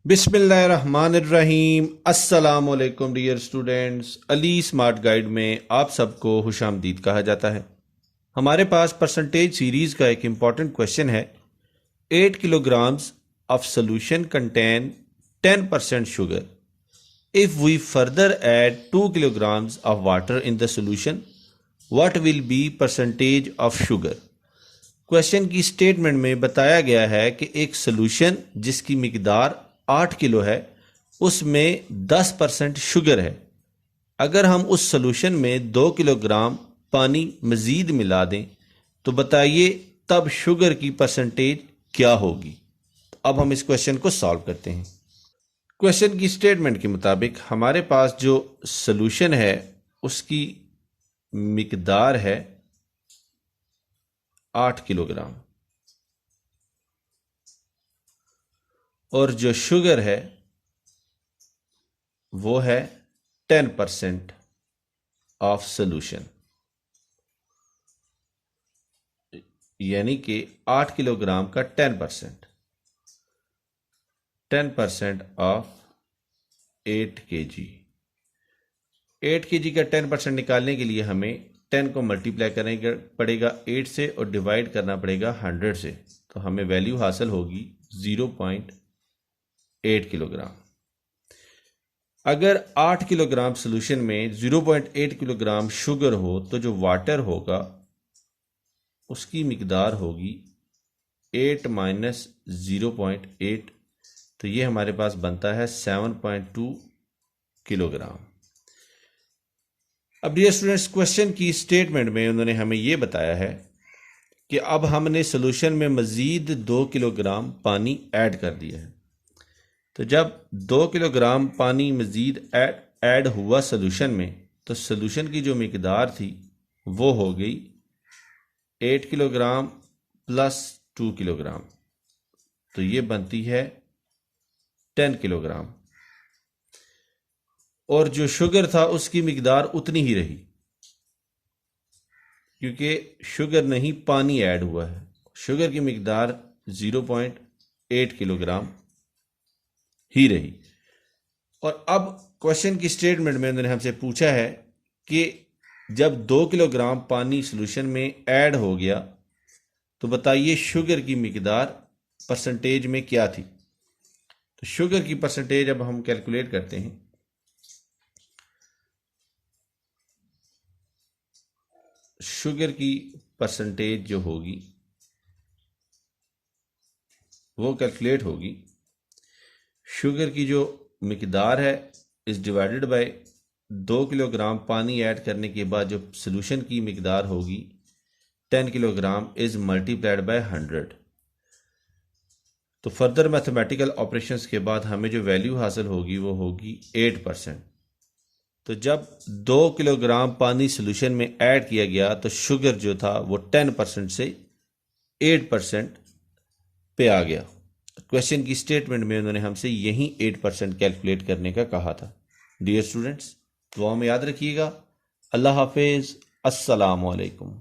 बिस्मिल्लाहिर्रहमानिर्रहीम। अस्सलाम वालेकुम dear students. Ali Smart Guide में आप सबको खुशामदीद कहा जाता है। हमारे पास परसेंटेज सीरीज़ का एक इम्पॉर्टेंट क्वेश्चन है। 8 kilograms of solution contain 10% sugar. If we further add 2 kilograms of water in the solution, what will be percentage of sugar. Question की स्टेटमेंट में बताया गया है कि एक सोल्यूशन जिसकी मिकदार 8 किलो है उसमें 10% शुगर है। अगर हम उस सोल्यूशन में 2 किलोग्राम पानी मज़ीद मिला दें तो बताइए तब शुगर की परसेंटेज क्या होगी। अब हम इस क्वेश्चन को सॉल्व करते हैं। क्वेश्चन की स्टेटमेंट के मुताबिक हमारे पास जो सोल्यूशन है उसकी मिकदार है 8 किलोग्राम और जो शुगर है वो है 10% ऑफ सोल्यूशन, यानी कि 8 किलोग्राम का 10% ऑफ 8 kg। 8 kg का 10% निकालने के लिए हमें 10 को मल्टीप्लाई करना पड़ेगा 8 से और डिवाइड करना पड़ेगा 100 से, तो हमें वैल्यू हासिल होगी 0.8 किलोग्राम। अगर 8 किलोग्राम सोल्यूशन में 0.8 किलोग्राम शुगर हो तो जो वाटर होगा उसकी मिकदार होगी 8 माइनस 0.8, तो ये हमारे पास बनता है 7.2 किलोग्राम। अब डियर स्टूडेंट्स, क्वेश्चन की स्टेटमेंट में उन्होंने हमें ये बताया है कि अब हमने सोल्यूशन में मज़ीद 2 किलोग्राम पानी ऐड कर दिया है। तो जब 2 किलोग्राम पानी मज़ीद ऐड हुआ सोल्यूशन में तो सोल्यूशन की जो मिकदार थी वो हो गई 8 किलोग्राम प्लस 2 किलोग्राम, तो ये बनती है 10 किलोग्राम। और जो शुगर था उसकी मिकदार उतनी ही रही क्योंकि शुगर नहीं पानी ऐड हुआ है। शुगर की मिकदार 0.8 किलोग्राम ही रही। और अब क्वेश्चन की स्टेटमेंट में उन्होंने हमसे पूछा है कि जब 2 किलोग्राम पानी सोल्यूशन में ऐड हो गया तो बताइए शुगर की मिकदार परसेंटेज में क्या थी। तो शुगर की परसेंटेज अब हम कैलकुलेट करते हैं। शुगर की परसेंटेज जो होगी वो कैलकुलेट होगी, शुगर की जो मिकदार है इस डिवाइडेड बाय 2 किलोग्राम पानी ऐड करने के बाद जो सोल्यूशन की मिकदार होगी 10 किलोग्राम इज मल्टीप्लाइड बाय 100। तो फर्दर मैथमेटिकल ऑपरेशंस के बाद हमें जो वैल्यू हासिल होगी वो होगी 8%। तो जब 2 किलोग्राम पानी सोल्यूशन में ऐड किया गया तो शुगर जो था वो 10% से 8% पे आ गया। क्वेश्चन की स्टेटमेंट में उन्होंने हमसे यही 8% कैलकुलेट करने का कहा था। डियर स्टूडेंट्स, दुआ में याद रखिएगा। अल्लाह हाफिज़। अस्सलाम वालेकुम।